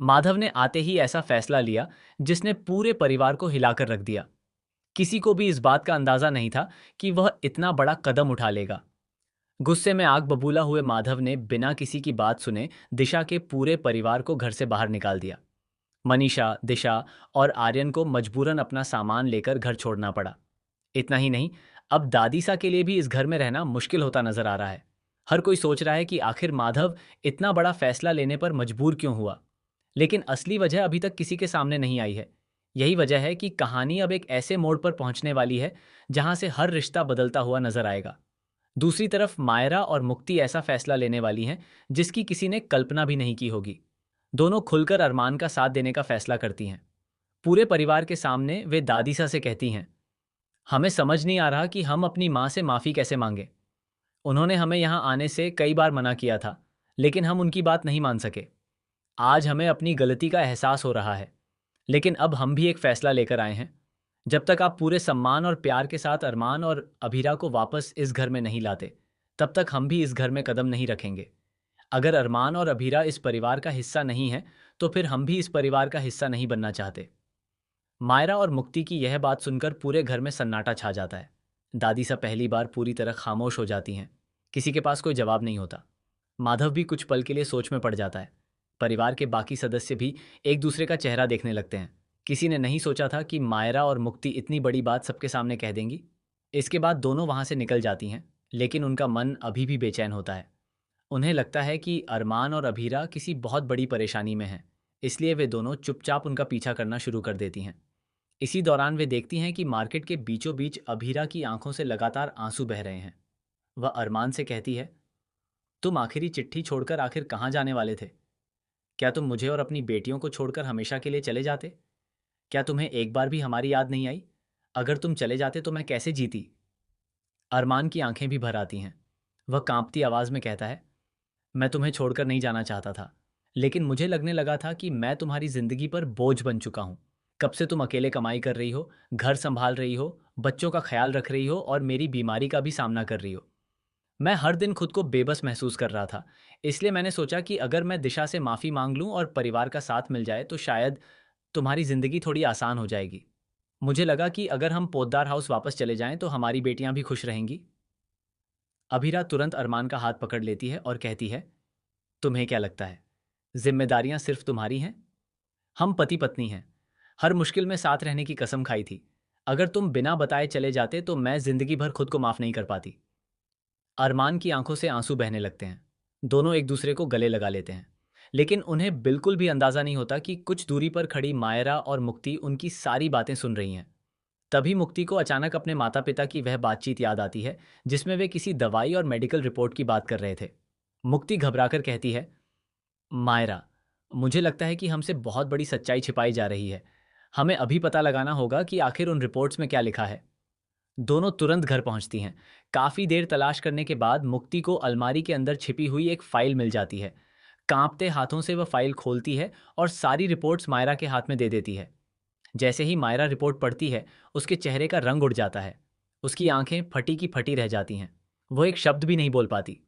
माधव ने आते ही ऐसा फैसला लिया जिसने पूरे परिवार को हिलाकर रख दिया। किसी को भी इस बात का अंदाजा नहीं था कि वह इतना बड़ा कदम उठा लेगा। गुस्से में आग बबूला हुए माधव ने बिना किसी की बात सुने दिशा के पूरे परिवार को घर से बाहर निकाल दिया। मनीषा, दिशा और आर्यन को मजबूरन अपना सामान लेकर घर छोड़ना पड़ा। इतना ही नहीं, अब दादीसा के लिए भी इस घर में रहना मुश्किल होता नजर आ रहा है। हर कोई सोच रहा है कि आखिर माधव इतना बड़ा फैसला लेने पर मजबूर क्यों हुआ, लेकिन असली वजह अभी तक किसी के सामने नहीं आई है। यही वजह है कि कहानी अब एक ऐसे मोड़ पर पहुंचने वाली है जहां से हर रिश्ता बदलता हुआ नजर आएगा। दूसरी तरफ मायरा और मुक्ति ऐसा फैसला लेने वाली हैं जिसकी किसी ने कल्पना भी नहीं की होगी। दोनों खुलकर अरमान का साथ देने का फैसला करती हैं। पूरे परिवार के सामने वे दादीसा से कहती हैं, हमें समझ नहीं आ रहा कि हम अपनी माँ से माफ़ी कैसे मांगे। उन्होंने हमें यहाँ आने से कई बार मना किया था, लेकिन हम उनकी बात नहीं मान सके। आज हमें अपनी गलती का एहसास हो रहा है, लेकिन अब हम भी एक फैसला लेकर आए हैं। जब तक आप पूरे सम्मान और प्यार के साथ अरमान और अभीरा को वापस इस घर में नहीं लाते, तब तक हम भी इस घर में कदम नहीं रखेंगे। अगर अरमान और अभीरा इस परिवार का हिस्सा नहीं है, तो फिर हम भी इस परिवार का हिस्सा नहीं बनना चाहते। मायरा और मुक्ति की यह बात सुनकर पूरे घर में सन्नाटा छा जाता है। दादी सा पहली बार पूरी तरह खामोश हो जाती हैं। किसी के पास कोई जवाब नहीं होता। माधव भी कुछ पल के लिए सोच में पड़ जाता है। परिवार के बाकी सदस्य भी एक दूसरे का चेहरा देखने लगते हैं। किसी ने नहीं सोचा था कि मायरा और मुक्ति इतनी बड़ी बात सबके सामने कह देंगी। इसके बाद दोनों वहां से निकल जाती हैं, लेकिन उनका मन अभी भी बेचैन होता है। उन्हें लगता है कि अरमान और अभीरा किसी बहुत बड़ी परेशानी में हैं, इसलिए वे दोनों चुपचाप उनका पीछा करना शुरू कर देती हैं। इसी दौरान वे देखती हैं कि मार्केट के बीचों बीच अभीरा की आंखों से लगातार आंसू बह रहे हैं। वह अरमान से कहती है, तुम आखिरी चिट्ठी छोड़कर आखिर कहाँ जाने वाले थे? क्या तुम मुझे और अपनी बेटियों को छोड़कर हमेशा के लिए चले जाते? क्या तुम्हें एक बार भी हमारी याद नहीं आई? अगर तुम चले जाते तो मैं कैसे जीती? अरमान की आंखें भी भर आती हैं। वह कांपती आवाज में कहता है, मैं तुम्हें छोड़कर नहीं जाना चाहता था, लेकिन मुझे लगने लगा था कि मैं तुम्हारी जिंदगी पर बोझ बन चुका हूं। कब से तुम अकेले कमाई कर रही हो, घर संभाल रही हो, बच्चों का ख्याल रख रही हो और मेरी बीमारी का भी सामना कर रही हो। मैं हर दिन खुद को बेबस महसूस कर रहा था। इसलिए मैंने सोचा कि अगर मैं दिशा से माफ़ी मांग लूं और परिवार का साथ मिल जाए तो शायद तुम्हारी ज़िंदगी थोड़ी आसान हो जाएगी। मुझे लगा कि अगर हम पोद्दार हाउस वापस चले जाएं तो हमारी बेटियां भी खुश रहेंगी। अभीरा तुरंत अरमान का हाथ पकड़ लेती है और कहती है, तुम्हें क्या लगता है जिम्मेदारियां सिर्फ तुम्हारी हैं? हम पति पत्नी हैं, हर मुश्किल में साथ रहने की कसम खाई थी। अगर तुम बिना बताए चले जाते तो मैं जिंदगी भर खुद को माफ नहीं कर पाती। अरमान की आंखों से आंसू बहने लगते हैं। दोनों एक दूसरे को गले लगा लेते हैं, लेकिन उन्हें बिल्कुल भी अंदाजा नहीं होता कि कुछ दूरी पर खड़ी मायरा और मुक्ति उनकी सारी बातें सुन रही हैं। तभी मुक्ति को अचानक अपने माता पिता की वह बातचीत याद आती है जिसमें वे किसी दवाई और मेडिकल रिपोर्ट की बात कर रहे थे। मुक्ति घबराकर कहती है, मायरा, मुझे लगता है कि हमसे बहुत बड़ी सच्चाई छिपाई जा रही है। हमें अभी पता लगाना होगा कि आखिर उन रिपोर्ट्स में क्या लिखा है। दोनों तुरंत घर पहुंचती हैं। काफी देर तलाश करने के बाद मुक्ति को अलमारी के अंदर छिपी हुई एक फाइल मिल जाती है। कांपते हाथों से वह फाइल खोलती है और सारी रिपोर्ट्स मायरा के हाथ में दे देती है। जैसे ही मायरा रिपोर्ट पढ़ती है, उसके चेहरे का रंग उड़ जाता है। उसकी आंखें फटी की फटी रह जाती हैं। वह एक शब्द भी नहीं बोल पाती।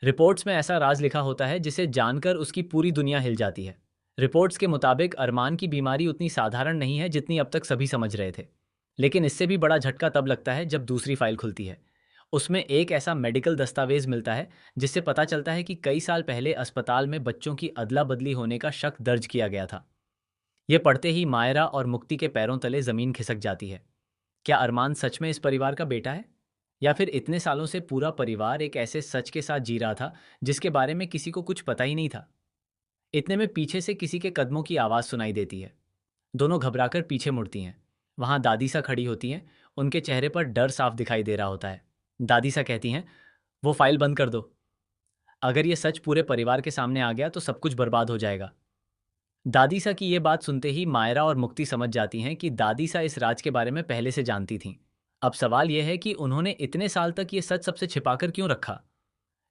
रिपोर्ट्स में ऐसा राज लिखा होता है जिसे जानकर उसकी पूरी दुनिया हिल जाती है। रिपोर्ट्स के मुताबिक अरमान की बीमारी उतनी साधारण नहीं है जितनी अब तक सभी समझ रहे थे। लेकिन इससे भी बड़ा झटका तब लगता है जब दूसरी फाइल खुलती है। उसमें एक ऐसा मेडिकल दस्तावेज मिलता है जिससे पता चलता है कि कई साल पहले अस्पताल में बच्चों की अदला बदली होने का शक दर्ज किया गया था। यह पढ़ते ही मायरा और मुक्ति के पैरों तले जमीन खिसक जाती है। क्या अरमान सच में इस परिवार का बेटा है, या फिर इतने सालों से पूरा परिवार एक ऐसे सच के साथ जी रहा था जिसके बारे में किसी को कुछ पता ही नहीं था? इतने में पीछे से किसी के कदमों की आवाज सुनाई देती है। दोनों घबराकर पीछे मुड़ती हैं। वहां दादी सा खड़ी होती हैं। उनके चेहरे पर डर साफ दिखाई दे रहा होता है। दादी सा कहती हैं, वो फाइल बंद कर दो। अगर ये सच पूरे परिवार के सामने आ गया तो सब कुछ बर्बाद हो जाएगा। दादी सा की ये बात सुनते ही मायरा और मुक्ति समझ जाती हैं कि दादी सा इस राज के बारे में पहले से जानती थीं। अब सवाल यह है कि उन्होंने इतने साल तक ये सच सबसे छिपाकर क्यों रखा?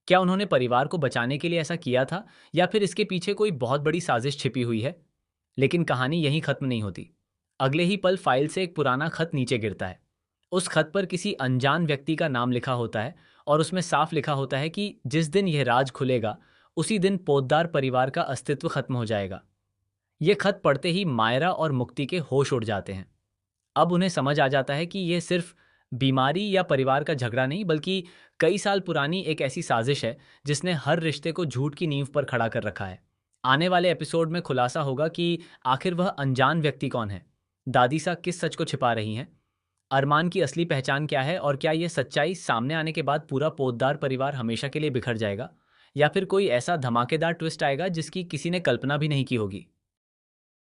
क्या उन्होंने परिवार को बचाने के लिए ऐसा किया था, या फिर इसके पीछे कोई बहुत बड़ी साजिश छिपी हुई है? लेकिन कहानी यहीं खत्म नहीं होती। अगले ही पल फाइल से एक पुराना खत नीचे गिरता है। उस खत पर किसी अनजान व्यक्ति का नाम लिखा होता है और उसमें साफ लिखा होता है कि जिस दिन यह राज खुलेगा, उसी दिन पोद्दार परिवार का अस्तित्व खत्म हो जाएगा। ये खत पढ़ते ही मायरा और मुक्ति के होश उड़ जाते हैं। अब उन्हें समझ आ जाता है कि ये सिर्फ बीमारी या परिवार का झगड़ा नहीं, बल्कि कई साल पुरानी एक ऐसी साजिश है जिसने हर रिश्ते को झूठ की नींव पर खड़ा कर रखा है। आने वाले एपिसोड में खुलासा होगा कि आखिर वह अनजान व्यक्ति कौन है, दादी सा किस सच को छिपा रही हैं, अरमान की असली पहचान क्या है, और क्या ये सच्चाई सामने आने के बाद पूरा पोद्दार परिवार हमेशा के लिए बिखर जाएगा, या फिर कोई ऐसा धमाकेदार ट्विस्ट आएगा जिसकी किसी ने कल्पना भी नहीं की होगी।